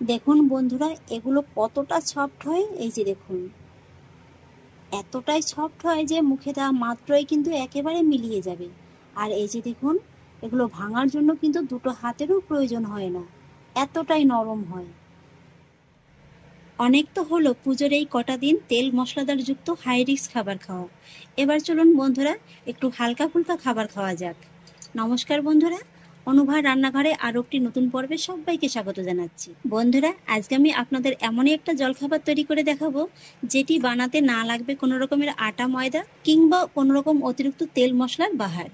দেখুন বন্ধুরা, এগুলো কতটা সফট হয়। এই যে দেখুন, এতটাই সফট হয় যে মুখে দেওয়া মাত্রই কিন্তু একেবারে মিলিয়ে যাবে। আর এই যে দেখুন, এগুলো ভাঙার জন্য কিন্তু দুটো হাতেরও প্রয়োজন হয় না, এতটাই নরম হয়। অনেক তো হলো পুজোর এই কটা দিন তেল মশলাদার যুক্ত হাই রিস্ক খাবার খাওয়া। এবার চলুন বন্ধুরা, একটু হালকা ফুলকা খাবার খাওয়া যাক। নমস্কার বন্ধুরা, অনুভার রান্নাঘরে আরও একটি নতুন পর্বে সবাইকে স্বাগত জানাচ্ছি। বন্ধুরা, আজকে আমি আপনাদের এমনই একটা জলখাবার তৈরি করে দেখাবো, যেটি বানাতে না লাগবে কোনো রকমের আটা ময়দা কিংবা কোনো রকম অতিরিক্ত তেল মশলার বাহার।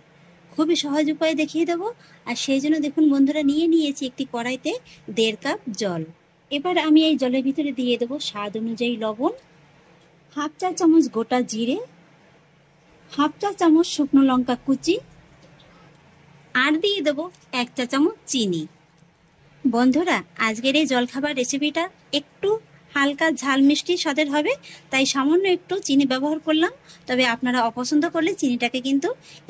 খুবই সহজ উপায়ে দেখিয়ে দেবো। আর সেই জন্য দেখুন বন্ধুরা, নিয়েছি একটি কড়াইতে 1.5 কাপ জল। এবার আমি এই জলের ভিতরে দিয়ে দেবো স্বাদ অনুযায়ী লবণ, হাফ চা চামচ গোটা জিরে, হাফ চা চামচ শুকনো লঙ্কা কুচি, আর দিয়ে দেবো 1 চা চামচ চিনি। বন্ধুরা, আজকের এই জলখাবার রেসিপিটা একটু হালকা ঝাল মিষ্টি স্বাদের হবে, তাই সামান্য একটু চিনি ব্যবহার করলাম। তবে আপনারা অপছন্দ করলে চিনিটাকে কিন্তু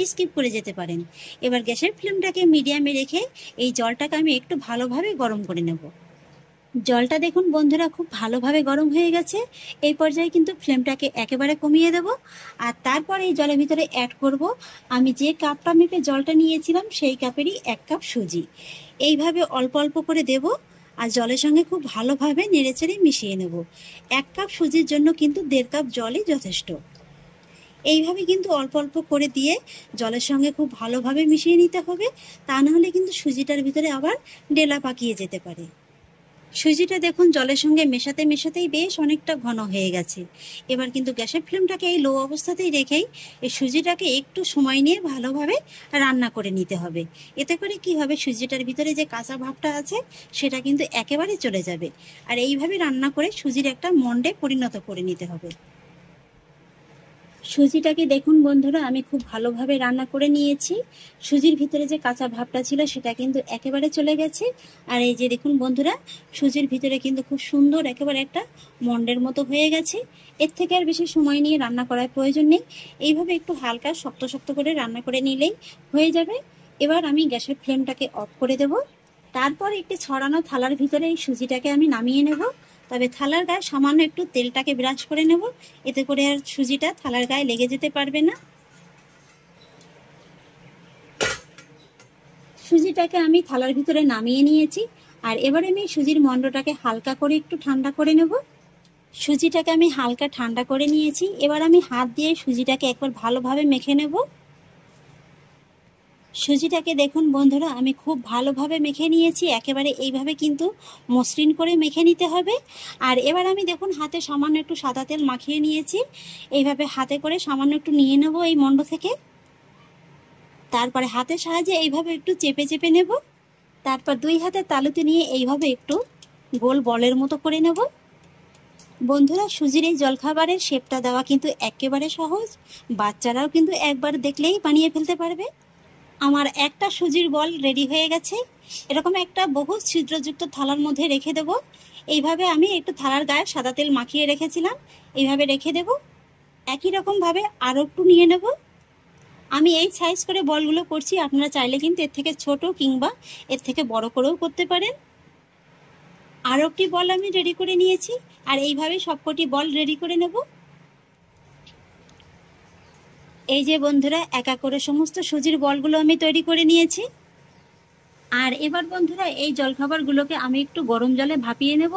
স্কিপ করে যেতে পারেন। এবার গ্যাসের ফ্লেমটাকে মিডিয়ামে রেখে এই জলটাকে আমি একটু ভালোভাবে গরম করে নেব। জলটা দেখুন বন্ধুরা, খুব ভালোভাবে গরম হয়ে গেছে। এই পর্যায়ে কিন্তু ফ্লেমটাকে একেবারে কমিয়ে দেব। আর তারপর এই জলের ভিতরে অ্যাড করব আমি যে কাপটা মেপে জলটা নিয়েছিলাম সেই কাপেরই 1 কাপ সুজি। এইভাবে অল্প অল্প করে দেব আর জলের সঙ্গে খুব ভালোভাবে নেড়েচেড়ে মিশিয়ে নেব। 1 কাপ সুজির জন্য কিন্তু 1.5 কাপ জলই যথেষ্ট। এইভাবে কিন্তু অল্প অল্প করে দিয়ে জলের সঙ্গে খুব ভালোভাবে মিশিয়ে নিতে হবে, তা নাহলে কিন্তু সুজিটার ভিতরে আবার ডেলা পাকিয়ে যেতে পারে। সুজিটা দেখুন জলের সঙ্গে মেশাতে মেশাতেই বেশ অনেকটা ঘন হয়ে গেছে। এবার কিন্তু গ্যাসের ফ্লেমটাকে এই লো অবস্থাতেই রেখেই এই সুজিটাকে একটু সময় নিয়ে ভালোভাবে রান্না করে নিতে হবে। এতে করে কি হবে, সুজিটার ভিতরে যে কাঁচা ভাবটা আছে সেটা কিন্তু একেবারে চলে যাবে। আর এইভাবে রান্না করে সুজির একটা মন্ডে পরিণত করে নিতে হবে। সুজিটাকে দেখুন বন্ধুরা, আমি খুব ভালোভাবে রান্না করে নিয়েছি। সুজির ভিতরে যে কাঁচা ভাবটা ছিল সেটা কিন্তু একেবারে চলে গেছে। আর এই যে দেখুন বন্ধুরা, সুজির ভিতরে কিন্তু খুব সুন্দর একেবারে একটা মন্ডের মতো হয়ে গেছে। এর থেকে আর বেশি সময় নিয়ে রান্না করার প্রয়োজন নেই। এইভাবে একটু হালকা শক্ত শক্ত করে রান্না করে নিলেই হয়ে যাবে। এবার আমি গ্যাসের ফ্লেমটাকে অফ করে দেব। তারপর একটি ছড়ানো থালার ভিতরে এই সুজিটাকে আমি নামিয়ে নেব। তবে থালার গায়ে সামান্য একটু তেলটাকে ব্রাশ করে নেব, এতে করে আর সুজিটা থালার গায়ে লেগে যেতে পারবে না। সুজিটাকে আমি থালার ভিতরে নামিয়ে নিয়েছি। আর এবারে আমি সুজির মন্ডটাকে হালকা করে একটু ঠান্ডা করে নেব। সুজিটাকে আমি হালকা ঠান্ডা করে নিয়েছি। এবার আমি হাত দিয়ে সুজিটাকে একবার ভালোভাবে মেখে নেব। সুজিটাকে দেখুন বন্ধুরা, আমি খুব ভালোভাবে মেখে নিয়েছি। একেবারে এইভাবে কিন্তু মসৃণ করে মেখে নিতে হবে। আর এবার আমি দেখুন হাতে সামান্য একটু সাদা তেল মাখিয়ে নিয়েছি। এইভাবে হাতে করে সামান্য একটু নিয়ে নেব এই মণ্ড থেকে। তারপরে হাতের সাহায্যে এইভাবে একটু চেপে চেপে নেব। তারপর 2 হাতের তালুতে নিয়ে এইভাবে একটু গোল বলের মতো করে নেব। বন্ধুরা, সুজির এই জলখাবারের শেপটা দেওয়া কিন্তু একেবারে সহজ। বাচ্চারাও কিন্তু একবার দেখলেই বানিয়ে ফেলতে পারবে। আমার একটা সুজির বল রেডি হয়ে গেছে। এরকম একটা বহু ছিদ্রযুক্ত থালার মধ্যে রেখে দেব। এইভাবে আমি একটু থালার গায়ে সাদা তেল মাখিয়ে রেখেছিলাম, এইভাবে রেখে দেব। একই রকমভাবে আরও একটু নিয়ে নেব। আমি এই সাইজ করে বলগুলো করছি, আপনারা চাইলে কিন্তু এর থেকে ছোট কিংবা এর থেকে বড় করেও করতে পারেন। আরও একটি বল আমি রেডি করে নিয়েছি। আর এইভাবে সবকটি বল রেডি করে নেব। এই যে বন্ধুরা, একা করে সমস্ত সুজির বলগুলো আমি তৈরি করে নিয়েছি। আর এবার বন্ধুরা, এই জলখাবারগুলোকে আমি একটু গরম জলে ভাপিয়ে নেব।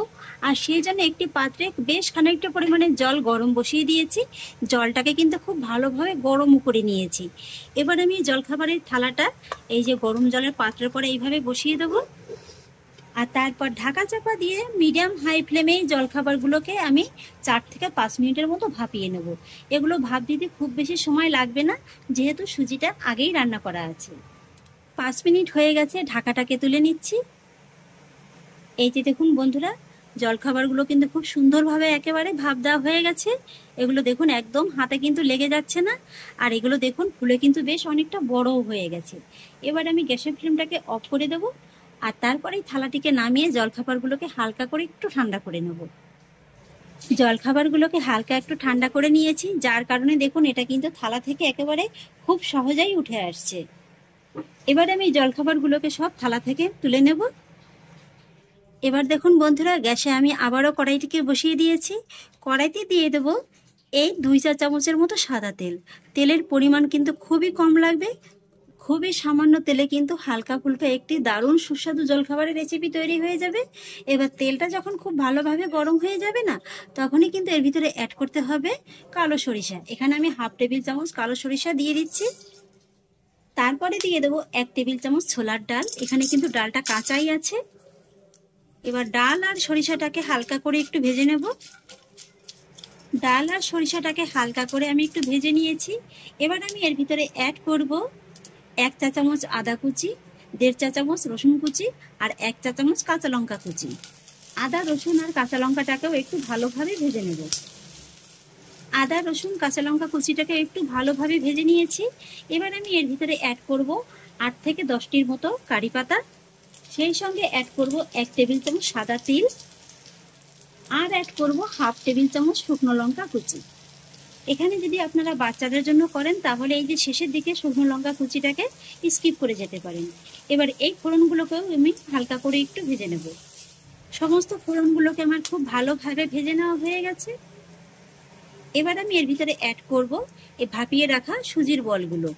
আর সেই জন্য একটি পাত্রে বেশ খানিকটা পরিমাণে জল গরম বসিয়ে দিয়েছি। জলটাকে কিন্তু খুব ভালোভাবে গরম করে নিয়েছি। এবার আমি জলখাবারের থালাটা এই যে গরম জলের পাত্রের পরে এইভাবে বসিয়ে দেব। আর তারপর ঢাকা চাপা দিয়ে মিডিয়াম হাই ফ্লেমে জলখাবারগুলোকে আমি 4 থেকে 5 মিনিটের মতো ভাপিয়ে নেব। এগুলো ভাপ দিতে খুব বেশি সময় লাগবে না, যেহেতু সুজিটা আগেই রান্না করা আছে। 5 মিনিট হয়ে গেছে, ঢাকাটাকে তুলে নিচ্ছি। এই যে দেখুন বন্ধুরা, জলখাবারগুলো কিন্তু খুব সুন্দরভাবে একেবারে ভাপ দেওয়া হয়ে গেছে। এগুলো দেখুন একদম হাতে কিন্তু লেগে যাচ্ছে না। আর এগুলো দেখুন ফুলে কিন্তু বেশ অনেকটা বড়ও হয়ে গেছে। এবার আমি গ্যাসের ফ্লেমটাকে অফ করে দেব। আর তারপরে থালাটিকে নামিয়ে জলখাবারগুলোকে হালকা করে একটু ঠান্ডা করে নেব। জলখাবারগুলোকে হালকা একটু ঠান্ডা করে নিয়েছি, যার কারণে দেখুন এটা কিন্তু থালা থেকে একেবারে খুব সহজেই উঠে আসছে। এবার আমি জলখাবারগুলোকে সব থালা থেকে তুলে নেব। এবার দেখুন বন্ধুরা, গ্যাসে আমি আবারও কড়াইটিকে বসিয়ে দিয়েছি। কড়াইতে দিয়ে দেবো এই 2 চা চামচের মতো সাদা তেল। তেলের পরিমাণ কিন্তু খুবই কম লাগবে। খুবই সামান্য তেলে কিন্তু হালকা ফুলকা একটি দারুণ সুস্বাদু জলখাবারের রেসিপি তৈরি হয়ে যাবে। এবার তেলটা যখন খুব ভালোভাবে গরম হয়ে যাবে না, তখনই কিন্তু এর ভিতরে অ্যাড করতে হবে কালো সরিষা। এখানে আমি 1/2 টেবিল চামচ কালো সরিষা দিয়ে দিচ্ছি। তারপরে দিয়ে দেবো 1 টেবিল চামচ ছোলার ডাল। এখানে কিন্তু ডালটা কাঁচাই আছে। এবার ডাল আর সরিষাটাকে হালকা করে একটু ভেজে নেব। ডাল আর সরিষাটাকে হালকা করে আমি একটু ভেজে নিয়েছি। এবার আমি এর ভিতরে অ্যাড করব 1 চা চামচ আদা কুচি, 1.5 চা চামচ রসুন কুচি আর 1 চা চামচ কাঁচা লঙ্কা কুচি। আদা, রসুন আর কাঁচা লঙ্কাটাকেও একটু ভালোভাবে ভেজে নেব। আদা, রসুন, কাঁচা লঙ্কা কুচিটাকে একটু ভালোভাবে ভেজে নিয়েছি। এবার আমি এর ভিতরে অ্যাড করব 8 থেকে 10টির মতো কারি পাতা। সেই সঙ্গে অ্যাড করব 1 টেবিল চামচ সাদা তিল আর অ্যাড করব 1/2 টেবিল চামচ শুকনো লঙ্কা কুচি। এখানে যদি আপনারা বাচ্চাদের জন্য করেন তাহলে এই যে শেষের দিকে শুকনো লঙ্কা কুচিটাকে স্কিপ করে যেতে পারেন। এবার এই ফোড়নগুলোকেও আমি হালকা করে একটু ভেজে নেব। সমস্ত ফোড়নগুলোকে আমার খুব ভালোভাবে ভেজে নেওয়া হয়ে গেছে। এবার আমি এর ভিতরে অ্যাড করব এই ভাপিয়ে রাখা সুজির বলগুলো।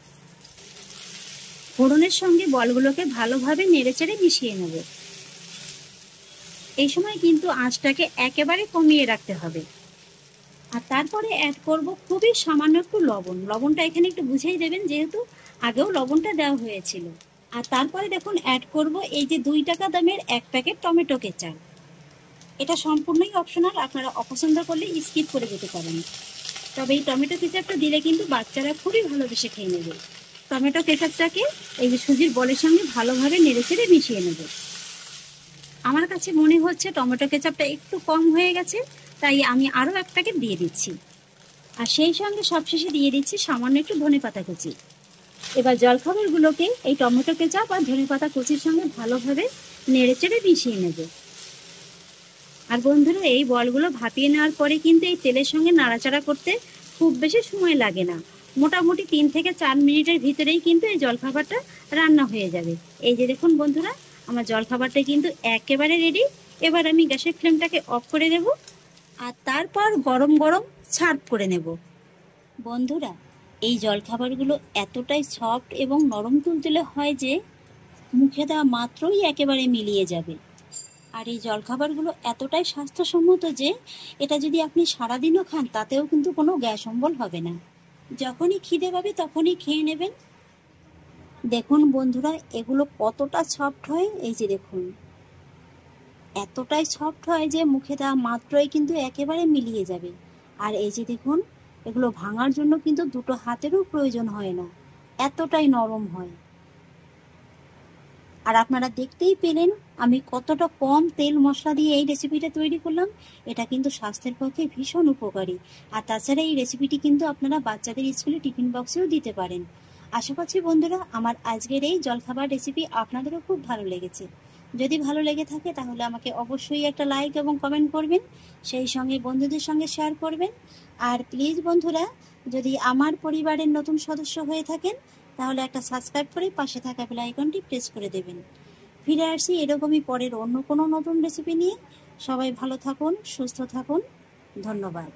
ফোড়নের সঙ্গে বলগুলোকে ভালোভাবে নেড়েচেড়ে মিশিয়ে নেব। এই সময় কিন্তু আঁচটাকে একেবারে কমিয়ে রাখতে হবে। আর তারপরে অ্যাড করব খুবই সামান্য একটু লবণ। লবণটা এখানে একটু বুঝেই দেবেন, যেহেতু আগেও লবণটা দেওয়া হয়েছিল। আর তারপরে দেখুন অ্যাড করব এই যে 2 টাকা দামের 1 প্যাকেট টমেটো কেচাপ। এটা সম্পূর্ণই অপশনাল, আপনারা অপছন্দ করলে স্কিপ করে যেতে পারেন। তবে এই টমেটো কেচাপটা দিলে কিন্তু বাচ্চারা খুবই ভালোবেসে খেয়ে নেবে। টমেটো কেচাপটাকে এই যে সুজির বলের সঙ্গে ভালোভাবে নেড়েচেড়ে মিশিয়ে নেব। আমার কাছে মনে হচ্ছে টমেটো কেচাপটা একটু কম হয়ে গেছে, তাই আমি আরও 1 প্যাকেট দিয়ে দিচ্ছি। আর সেই সঙ্গে সবশেষে দিয়ে দিচ্ছি সামান্য একটু ধনেপাতা কুচি। এবার জলখাবারগুলোকে এই টমেটো কেচাপ আর ধনেপাতা কুচির সঙ্গে ভালোভাবে নেড়েচেড়ে মিশিয়ে নেব। আর বন্ধুরা, এই বলগুলো ভাপিয়ে নেওয়ার পরে কিন্তু এই তেলের সঙ্গে নাড়াচাড়া করতে খুব বেশি সময় লাগে না। মোটামুটি 3 থেকে 4 মিনিটের ভিতরেই কিন্তু এই জলখাবারটা রান্না হয়ে যাবে। এই যে দেখুন বন্ধুরা, আমার জলখাবারটা কিন্তু একেবারে রেডি। এবার আমি গ্যাসের ফ্লেমটাকে অফ করে দেব আর তারপর গরম গরম সার্ভ করে নেব। বন্ধুরা, এই জলখাবারগুলো এতটাই সফট এবং নরম তুলতুলে হয় যে মুখে দেওয়া মাত্রই একেবারে মিলিয়ে যাবে। আর এই জলখাবারগুলো এতটাই স্বাস্থ্যসম্মত যে এটা যদি আপনি সারাদিনও খান তাতেও কিন্তু কোনো গ্যাস অম্বল হবে না। যখনই খিদে পাবে তখনই খেয়ে নেবেন। দেখুন বন্ধুরা, এগুলো কতটা সফট হয়। এই যে দেখুন, এতটাই সফট হয় যে মুখে দেওয়া মাত্রই কিন্তু একেবারে মিলিয়ে যাবে। আর এই যে দেখুন, এগুলো ভাঙার জন্য কিন্তু 2টো হাতেরও প্রয়োজন হয় না, এতটাই নরম হয়। আর আপনারা দেখতেই পেলেন আমি কতটা কম তেল মশলা দিয়ে এই রেসিপিটা তৈরি করলাম। এটা কিন্তু স্বাস্থ্যের পক্ষে ভীষণ উপকারী। আর তাছাড়া এই রেসিপিটি কিন্তু আপনারা বাচ্চাদের স্কুলে টিফিন বক্সেও দিতে পারেন। আশা করছি বন্ধুরা, আমার আজকের এই জলখাবার রেসিপি আপনাদেরও খুব ভালো লেগেছে। যদি ভালো লেগে থাকে তাহলে আমাকে অবশ্যই একটা লাইক এবং কমেন্ট করবেন, সেই সঙ্গে বন্ধুদের সঙ্গে শেয়ার করবেন। আর প্লিজ বন্ধুরা, যদি আমার পরিবারের নতুন সদস্য হয়ে থাকেন তাহলে একটা সাবস্ক্রাইব করে পাশে থাকা বেল আইকনটি প্রেস করে দেবেন। ফিরে আসছি এরকমই পরের অন্য কোনো নতুন রেসিপি নিয়ে। সবাই ভালো থাকুন, সুস্থ থাকুন। ধন্যবাদ।